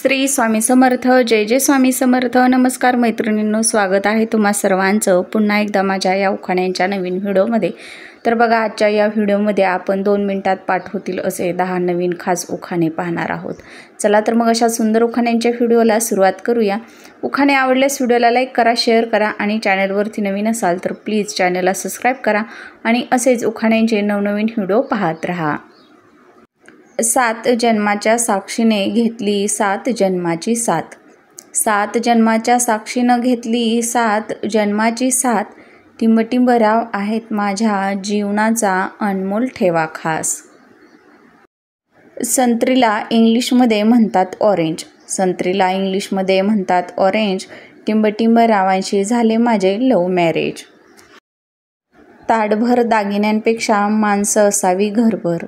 श्री स्वामी समर्थ. जय जय स्वामी समर्थ. नमस्कार मैत्रिणींनो, स्वागत आहे तुम्हा सर्वांचं पुन्हा एकदा माझ्या या उखाण्यांच्या नवीन व्हिडिओमध्ये. तर बघा, आजच्या या व्हिडिओमध्ये आपण 2 मिनिटात पाठ होतील असे 10 नवीन खास उखाणे पाहणार आहोत. चला तर मग अशा सुंदर उखाण्यांच्या व्हिडिओला सुरुवात करूया. उखाणे आवडल्यास व्हिडिओला लाईक करा, शेअर करा आणि चॅनलवरती नवीन असाल तर प्लीज चॅनलला सबस्क्राईब करा आणि असेच उखाण्यांचे नवनवीन व्हिडिओ पाहत राहा. 7 जन्माच्या साक्षीने घेतली 7 जन्माची साथ. 7 जन्माच्या साक्षीनं घेतली 7 जन्माची साथ. टिंबटिंबराव आहेत माझ्या जीवनाचा अनमोल ठेवा खास. संत्रीला इंग्लिशमध्ये म्हणतात ऑरेंज. संत्रीला इंग्लिशमध्ये म्हणतात ऑरेंज. टिंबटिंबरावांशी झाले माझे लव्ह मॅरेज. ताडभर दागिन्यांपेक्षा माणसं असावी घरभर.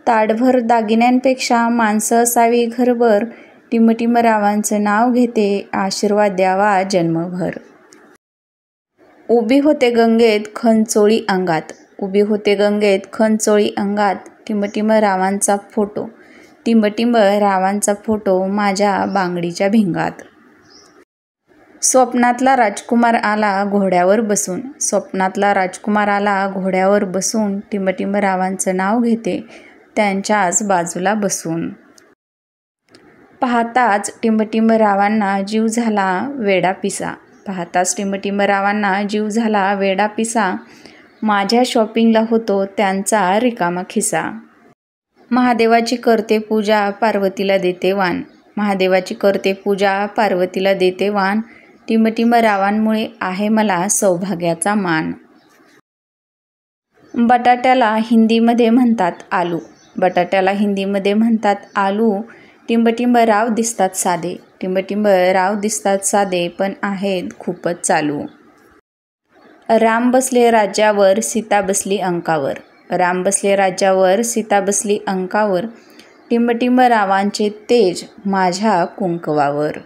ताडभर दागिन्यांपेक्षा माणसं असावी घरभर. टिंबटिंबरावांचं नाव घेते, आशीर्वाद द्यावा जन्मभर. उभी होते गंगेत खंचोळी अंगात. उभी होते गंगेत खंचोळी अंगात. टिंबटिंबरावांचा फोटो. टिंबटिंबरावांचा फोटो माझ्या बांगडीच्या भिंगात. स्वप्नातला राजकुमार आला घोड्यावर बसून. स्वप्नातला राजकुमार आला घोड्यावर बसून. टिंबटिंबरावांचं नाव घेते, त्यांच्याच बाजूला बसून. पाहताच टिंबटिंबरावांना जीव झाला वेडा पिसा. पाहताच टिंबटिंबरावांना जीव झाला वेडा पिसा. माझ्या शॉपिंगला होतो त्यांचा रिकामा खिसा. महादेवाची करते पूजा पार्वतीला देते वाण. महादेवाची करते पूजा पार्वतीला देते वाण. टिंबटिंबरावांमुळे आहे मला सौभाग्याचा मान. बटाट्याला हिंदीमध्ये म्हणतात आलू. बटाट्याला हिंदीमध्ये म्हणतात आलू. टिंबटिंबराव दिसतात साधे. टिंबटिंबराव दिसतात साधे पण आहेत खूपच चालू. राम बसले राज्यावर सीता बसली अंकावर. राम बसले राज्यावर सीता बसली अंकावर. टिंबटिंबरावांचे तेज माझ्या कुंकवावर.